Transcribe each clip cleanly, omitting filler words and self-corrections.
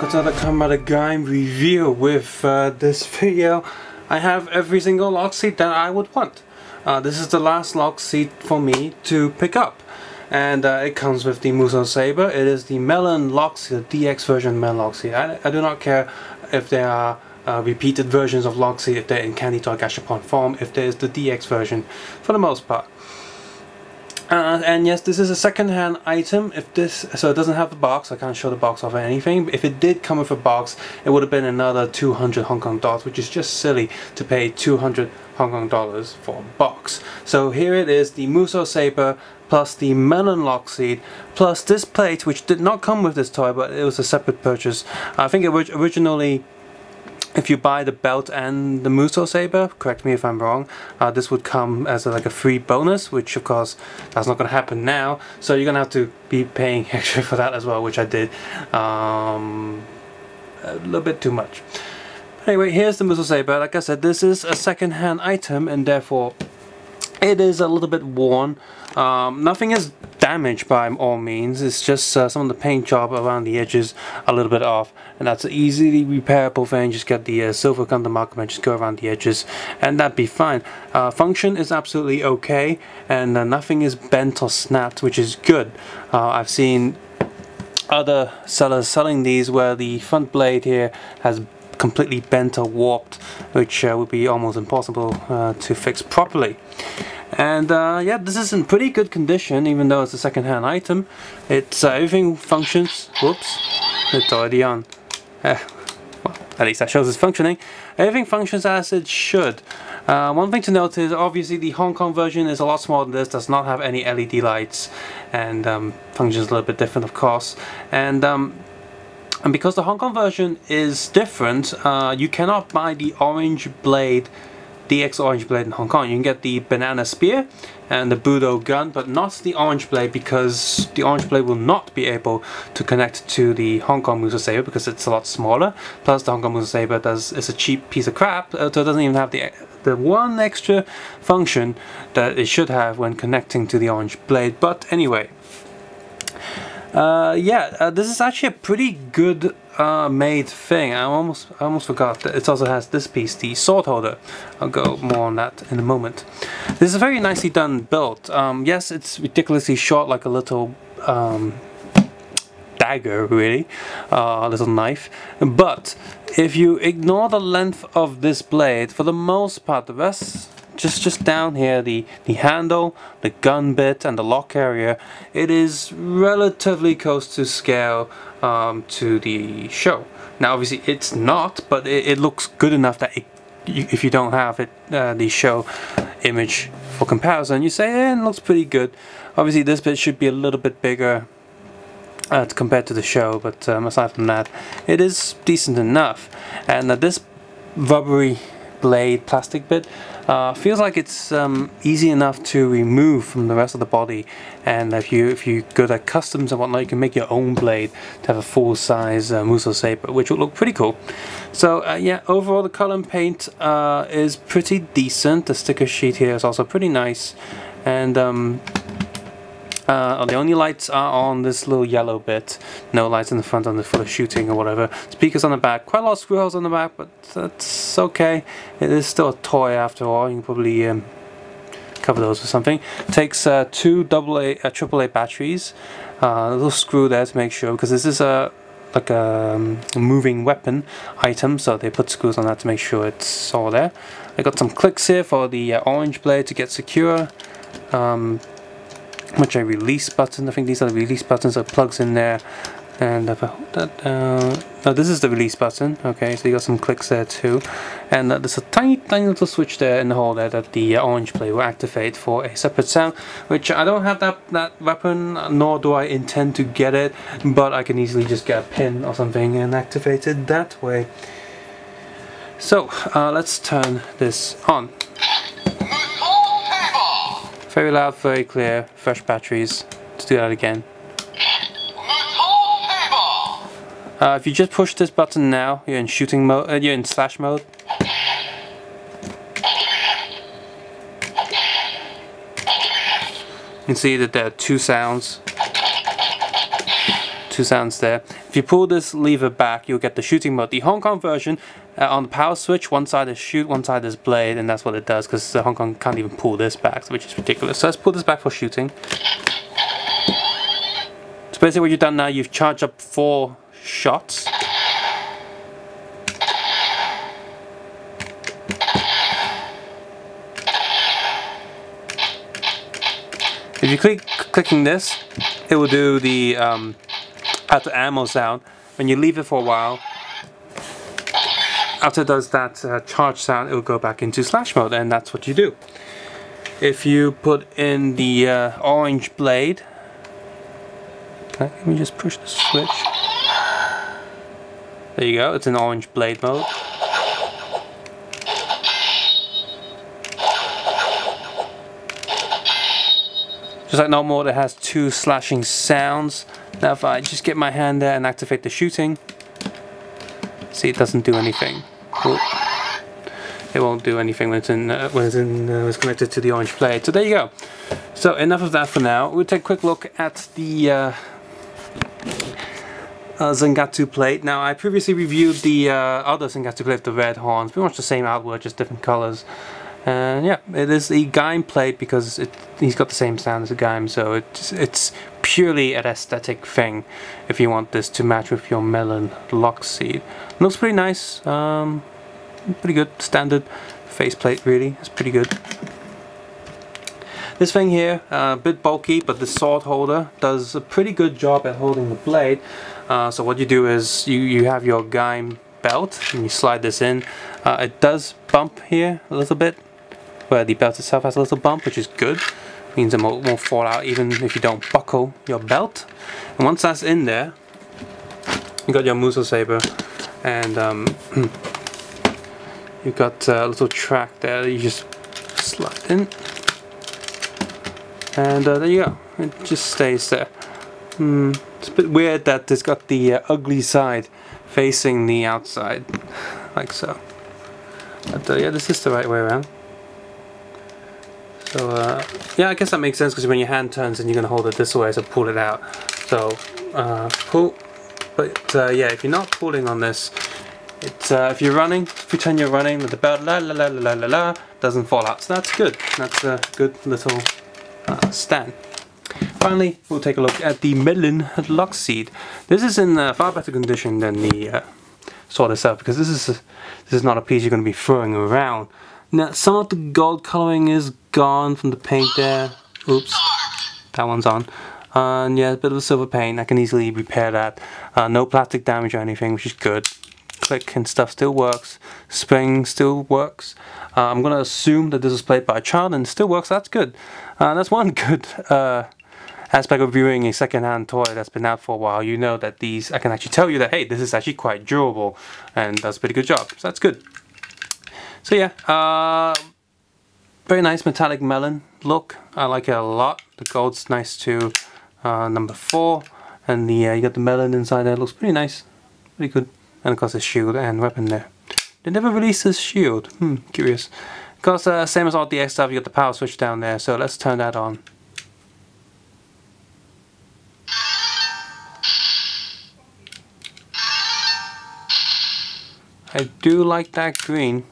welcome to another Kamen Gaim review. With this video, I have every single Lockseed that I would want. This is the last Lockseed for me to pick up, and it comes with the Musou Saber. It is the Melon Lockseed, the DX version Melon Lockseed. I do not care if there are repeated versions of Lockseed, if they're in Candy Toy Gashapon form, if there is the DX version, for the most part. And yes, this is a second-hand item. So it doesn't have the box. I can't show the box off or anything. If it did come with a box, it would have been another 200 Hong Kong dollars, which is just silly to pay 200 Hong Kong dollars for a box. So here it is, the Musou Saber plus the Melon Lockseed plus this plate, which did not come with this toy, but it was a separate purchase. I think originally, if you buy the belt and the Musou Saber, correct me if I'm wrong, this would come as like a free bonus, which of course that's not going to happen now, so you're going to have to be paying extra for that as well, which I did a little bit too much. Anyway, here's the Musou Saber. Like I said, this is a second-hand item, and therefore it is a little bit worn. Nothing is damaged by all means. It's just some of the paint job around the edges a little bit off, and that's an easily repairable thing. Just get the silver gun, the marker and just go around the edges, and that'd be fine. Function is absolutely okay, and nothing is bent or snapped, which is good. I've seen other sellers selling these where the front blade here has completely bent or warped, which would be almost impossible to fix properly. And yeah, this is in pretty good condition, even though it's a second-hand item. It's everything functions. Whoops, it's already on. Well, at least that shows it's functioning. Everything functions as it should. One thing to note is obviously the Hong Kong version is a lot smaller than this, does not have any LED lights, and functions a little bit different, of course. And because the Hong Kong version is different, you cannot buy the orange blade, DX orange blade in Hong Kong. You can get the banana spear and the Budo gun, but not the orange blade, because the orange blade will not be able to connect to the Hong Kong Musou Saber because it's a lot smaller. Plus the Hong Kong Musou Saber is a cheap piece of crap, so it doesn't even have the one extra function that it should have when connecting to the orange blade. But anyway, yeah, this is actually a pretty good made thing. I almost forgot that it also has this piece, the sword holder. I'll go more on that in a moment. This is a very nicely done build. Yes, it's ridiculously short, like a little dagger, really, a little knife. But if you ignore the length of this blade, for the most part, the rest, just down here, the handle, the gun bit and the lock area, it is relatively close to scale to the show. Now obviously it's not, but it looks good enough that if you don't have it, the show image for comparison, you say it looks pretty good. Obviously this bit should be a little bit bigger compared to the show, but aside from that, it is decent enough. And this rubbery blade plastic bit feels like it's easy enough to remove from the rest of the body, and if you go to customs and whatnot, you can make your own blade to have a full-size Musou Saber, which will look pretty cool. So yeah, overall the color and paint is pretty decent. The sticker sheet here is also pretty nice, and the only lights are on this little yellow bit. No lights in the front for the shooting or whatever. Speakers on the back. Quite a lot of screw holes on the back, but that's okay. It is still a toy after all. You can probably cover those with something. It takes two AAA batteries. A little screw there to make sure, because this is like a moving weapon item, so they put screws on that to make sure it's all there. I got some clicks here for the orange blade to get secure. Which a release button. I think these are the release buttons that plugs in there, and if I hold that down, no, this is the release button. Okay, so you got some clicks there too, and there's a tiny little switch there in the hole there that the orange blade will activate for a separate sound, which I don't have that weapon, nor do I intend to get it, but I can easily just get a pin or something and activate it that way. So let's turn this on. Very loud, very clear, fresh batteries. Let's do that again. If you just push this button now, you're in shooting mode, you're in slash mode. You can see that there are two sounds there. If If you pull this lever back, you'll get the shooting mode. The Hong Kong version, on the power switch, one side is shoot, one side is blade, and that's what it does, because Hong Kong can't even pull this back, which is ridiculous. So let's pull this back for shooting. So basically what you've done now, you've charged up 4 shots. If you clicking this, it will do the out of ammo sound. When you leave it for a while, after it does that charge sound, it will go back into slash mode, and that's what you do. If you put in the orange blade, okay, let me just push the switch. There you go, it's in orange blade mode. Just like normal mode, it has 2 slashing sounds. Now if I just get my hand there and activate the shooting, see, it doesn't do anything. Ooh. It won't do anything when it's connected to the orange blade. So there you go. So enough of that for now. We'll take a quick look at the Zengatsu plate. Now I previously reviewed the other Zengatsu plate with the red horns. Pretty much the same artwork, just different colors. And yeah, it is the Gaim plate because he's got the same sound as a Gaim, so it's purely an aesthetic thing if you want this to match with your Melon Lockseed. Looks pretty nice, pretty good, standard faceplate really, it's pretty good. This thing here, a bit bulky, but the sword holder does a pretty good job at holding the blade. So what you do is you have your Gaim belt and you slide this in. It does bump here a little bit, where the belt itself has a little bump, which is good. Means it won't fall out even if you don't buckle your belt. And once that's in there, you got your Musou Saber, and you've got a little track there that you just slide in, and there you go. It just stays there. It's a bit weird that it's got the ugly side facing the outside, like so. But yeah, this is the right way around. So yeah, I guess that makes sense because when your hand turns and you're going to hold it this way, so pull it out. So pull, but yeah, if you're not pulling on this, it's if you're running, pretend you're running with the belt, la la la la la la, doesn't fall out. So that's good. That's a good little stand. Finally, we'll take a look at the Melon Lockseed. This is in far better condition than the sword itself, because this is not a piece you're going to be throwing around. Now, some of the gold coloring is gone from the paint there. Oops, that one's on. And yeah, a bit of a silver paint. I can easily repair that. No plastic damage or anything, which is good. Click and stuff still works. Spring still works. I'm going to assume that this was played by a child and it still works. That's good. That's one good aspect of viewing a second-hand toy that's been out for a while. You know that these, I can actually tell you that, hey, this is actually quite durable and does a pretty good job. So that's good. So yeah, very nice metallic melon look. I like it a lot. The gold's nice too. Number 4, and the you got the melon inside there. It looks pretty nice, pretty good. And of course, the shield and weapon there. They never released this shield. Curious. Of course, same as all the X stuff, you got the power switch down there. So let's turn that on. I do like that green.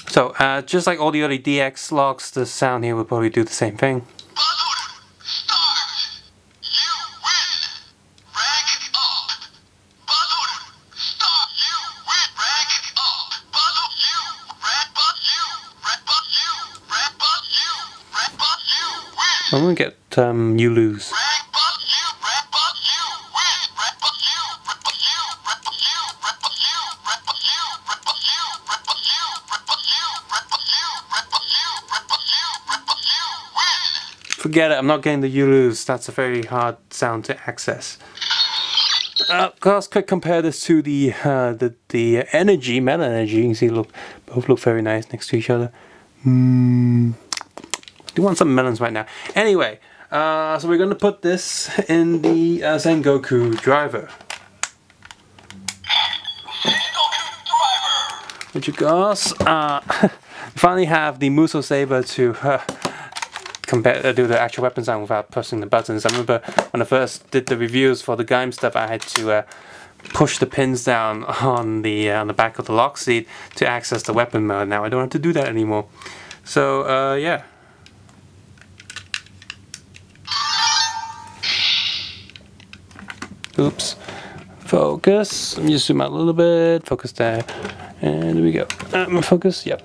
So, just like all the other DX locks, the sound here will probably do the same thing. I'm gonna get you lose. Forget it, I'm not getting the you lose. That's a very hard sound to access. Of course, quick compare this to the energy, Melon Energy. You can see both look very nice next to each other. Do want some melons right now. Anyway, so we're gonna put this in the Sengoku Driver. Which of course, finally have the Musou Saber to do the actual weapon sound without pressing the buttons. I remember when I first did the reviews for the Gaim stuff, I had to push the pins down on the back of the Lockseed to access the weapon mode. Now I don't have to do that anymore. So yeah. Oops. Focus. Let me just zoom out a little bit. Focus there. And there we go. Focus. Yep.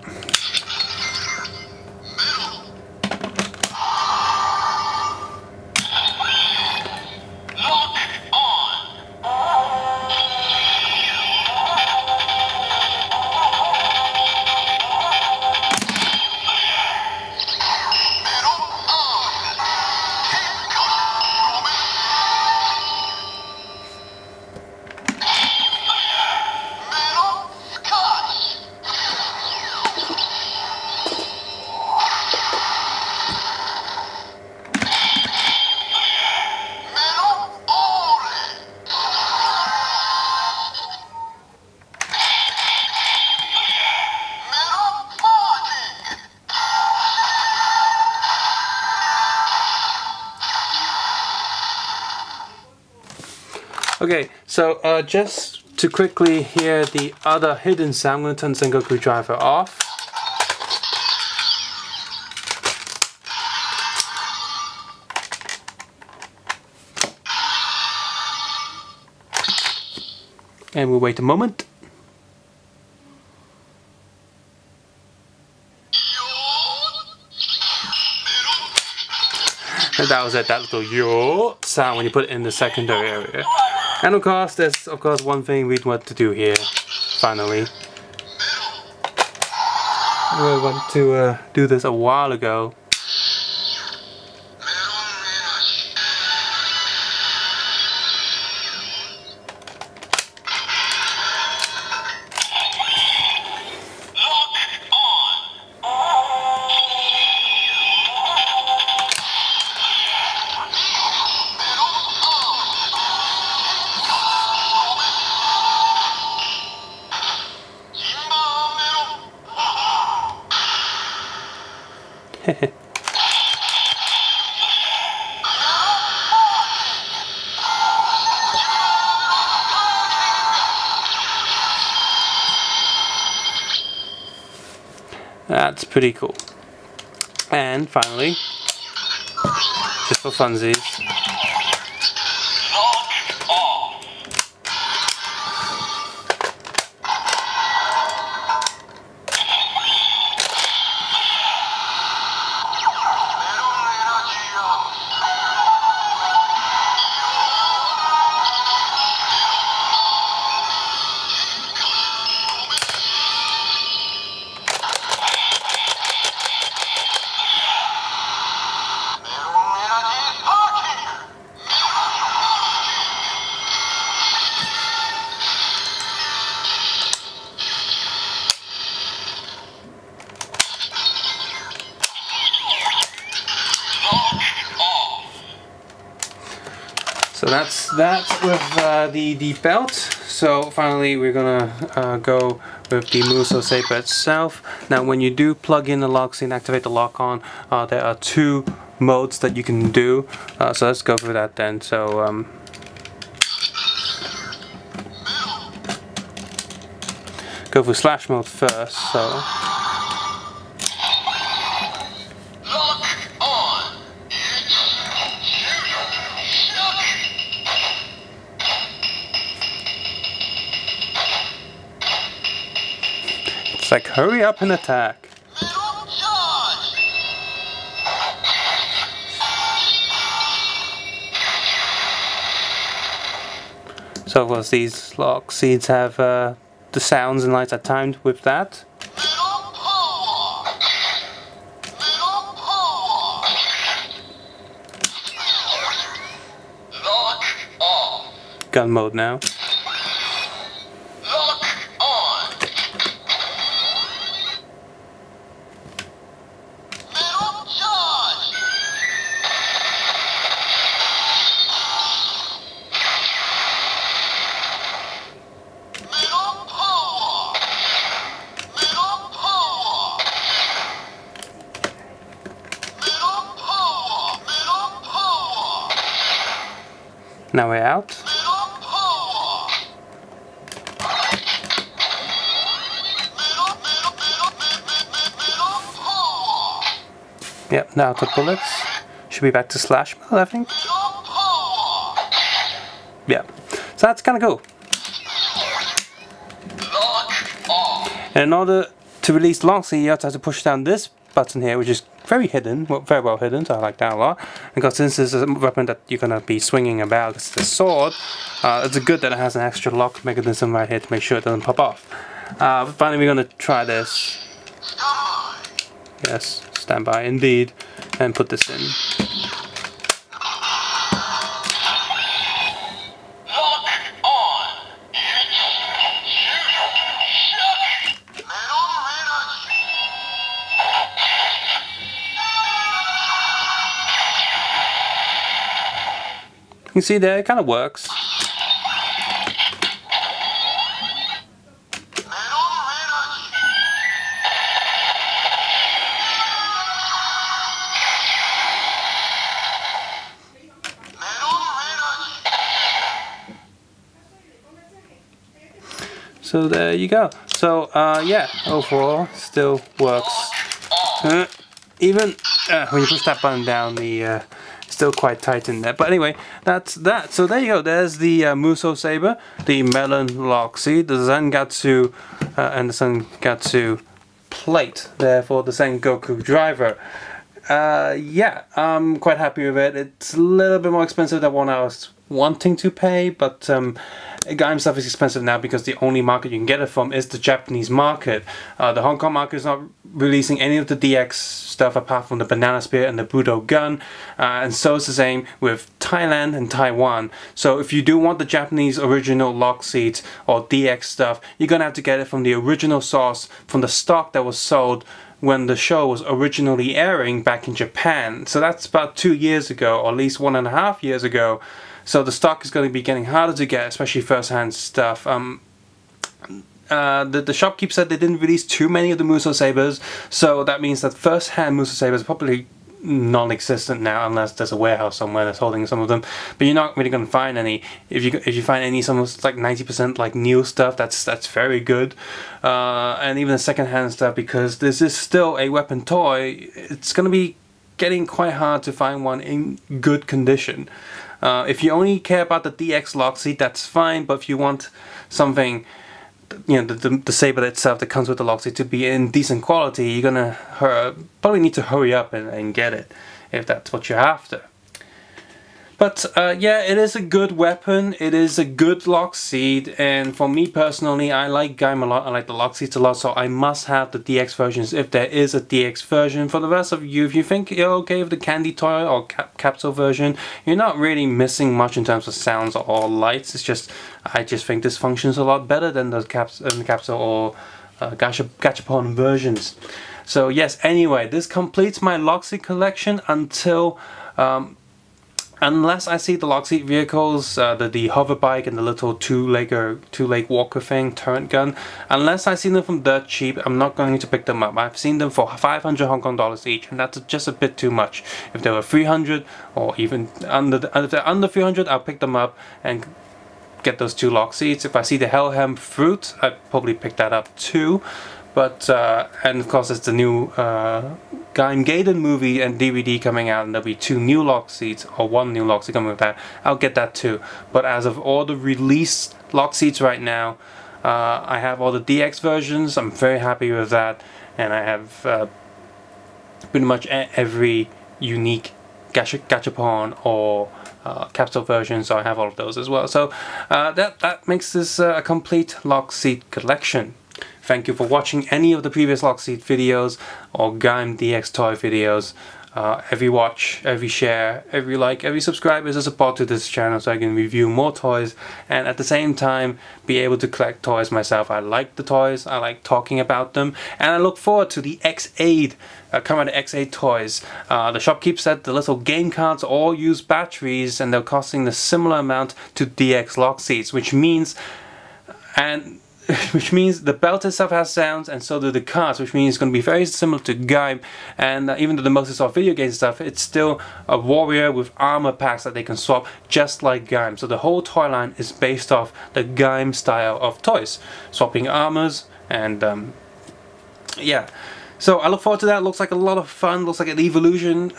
Okay, so just to quickly hear the other hidden sound, I'm going to turn Sengoku Driver off. And we'll wait a moment. And that was it, that little yo sound when you put it in the secondary area. And of course, there's one thing we'd want to do here, finally. We want to do this a while ago. That's pretty cool. And finally, just for funsies, so that's that with the belt. So finally we're gonna go with the Musou Saber itself. Now when you do plug in the Lockseed and activate the lock-on, there are two modes that you can do. So let's go through that then. So go for slash mode first. So it's like, hurry up and attack. So of course these Lockseeds have the sounds and lights are timed with that. Gun mode now. Now we're out. Yep, now to bullets. Should be back to slash mode, I think. Yeah, so that's kind of cool. And in order to release Lockseed, you have to push down this button here, which is very hidden, very well hidden, so I like that a lot. Because since this is a weapon that you're gonna be swinging about, it's a sword, it's good that it has an extra lock mechanism right here to make sure it doesn't pop off. Finally, we're gonna try this. Yes, stand by indeed, and put this in. You can see there, it kind of works. So there you go. So yeah, overall still works. Even when you push that button down, the still quite tight in there. But anyway, that's that. So there you go. There's the Musou Saber, the Melon Lockseed, the Zengatsu, and the Zengatsu plate there for the Sengoku Driver. Yeah, I'm quite happy with it. It's a little bit more expensive than what I was wanting to pay, but Gaim stuff is expensive now because the only market you can get it from is the Japanese market. The Hong Kong market is not releasing any of the DX stuff apart from the Banana Spear and the Budo gun, and so it's the same with Thailand and Taiwan. So if you do want the Japanese original Lockseed or DX stuff, you're gonna have to get it from the original source, from the stock that was sold when the show was originally airing back in Japan. So that's about 2 years ago, or at least 1.5 years ago. So the stock is going to be getting harder to get, especially first-hand stuff. The shopkeep said they didn't release too many of the Musou Sabers, so that means that first-hand Musou Sabers are probably non-existent now, unless there's a warehouse somewhere that's holding some of them. But you're not really going to find any. If you find any, some like 90% like new stuff, that's very good. And even the second-hand stuff, because this is still a weapon toy, it's going to be getting quite hard to find one in good condition. If you only care about the DX Lockseed, that's fine, but if you want something, you know, the Saber itself that comes with the Lockseed to be in decent quality, you're gonna probably need to hurry up and get it, if that's what you're after. But yeah, it is a good weapon, it is a good Lockseed, and for me personally, I like Gaim a lot, I like the Lockseeds a lot, so I must have the DX versions if there is a DX version. For the rest of you, if you think you're okay with the candy toy or capsule version, you're not really missing much in terms of sounds or lights. It's just, I just think this functions a lot better than the capsule or gachapon versions. So yes, anyway, this completes my Lockseed collection until unless I see the Lockseed vehicles, the hover bike and the little two-leg walker thing, turret gun, unless I see them from dirt cheap, I'm not going to pick them up. I've seen them for 500 Hong Kong dollars each, and that's just a bit too much. If they were 300 or even if they're under 300, I'll pick them up and get those two Lockseeds. If I see the Hellham Fruit, I'd probably pick that up too. But, and of course it's the new Gaim Gaiden movie and DVD coming out, and there'll be 2 new Lockseeds, or 1 new Lockseed coming with that. I'll get that too. But as of all the released Lockseeds right now, I have all the DX versions. I'm very happy with that, and I have pretty much every unique gachapon or capsule version, so I have all of those as well. So that makes this a complete Lockseed collection. Thank you for watching any of the previous Lockseed videos or Gaim DX toy videos. Every watch, every share, every like, every subscribe is a support to this channel, so I can review more toys and at the same time be able to collect toys myself. I like the toys, I like talking about them, and I look forward to the X8, Kamen X8 toys. The shopkeep said the little game cards all use batteries and they're costing the similar amount to DX Lockseeds, which means, and which means the belt itself has sounds, and so do the cards, which means it's going to be very similar to Gaim. And even though the most is off video game stuff, it's still a warrior with armor packs that they can swap, just like Gaim. So the whole toy line is based off the Gaim style of toys, swapping armors, and yeah. So I look forward to that. Looks like a lot of fun. Looks like an evolution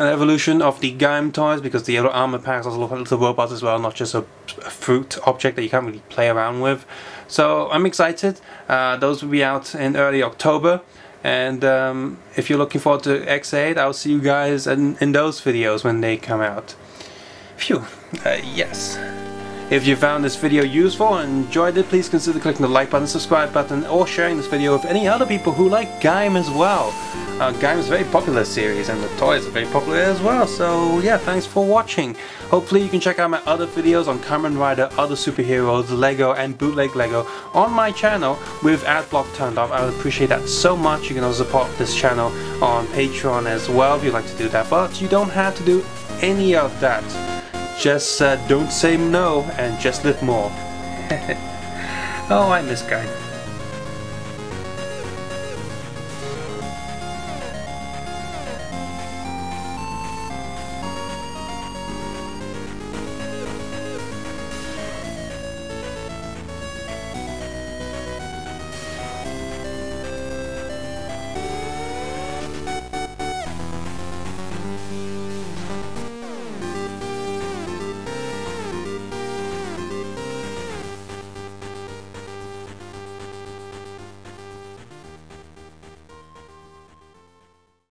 of the Gaim toys, because the other armor packs also look like little robots as well, not just a fruit object that you can't really play around with. So I'm excited. Those will be out in early October, and if you're looking forward to X8, I'll see you guys in those videos when they come out. Phew. Yes. If you found this video useful and enjoyed it, please consider clicking the like button, subscribe button, or sharing this video with any other people who like Gaim as well. Gaim is a very popular series, and the toys are very popular as well, so yeah, thanks for watching. Hopefully you can check out my other videos on Kamen Rider, other superheroes, Lego, and bootleg Lego on my channel with adblock turned off. I would appreciate that so much. You can also support this channel on Patreon as well if you'd like to do that, but you don't have to do any of that. Just don't say no and just live more. Oh, I miss Gaim.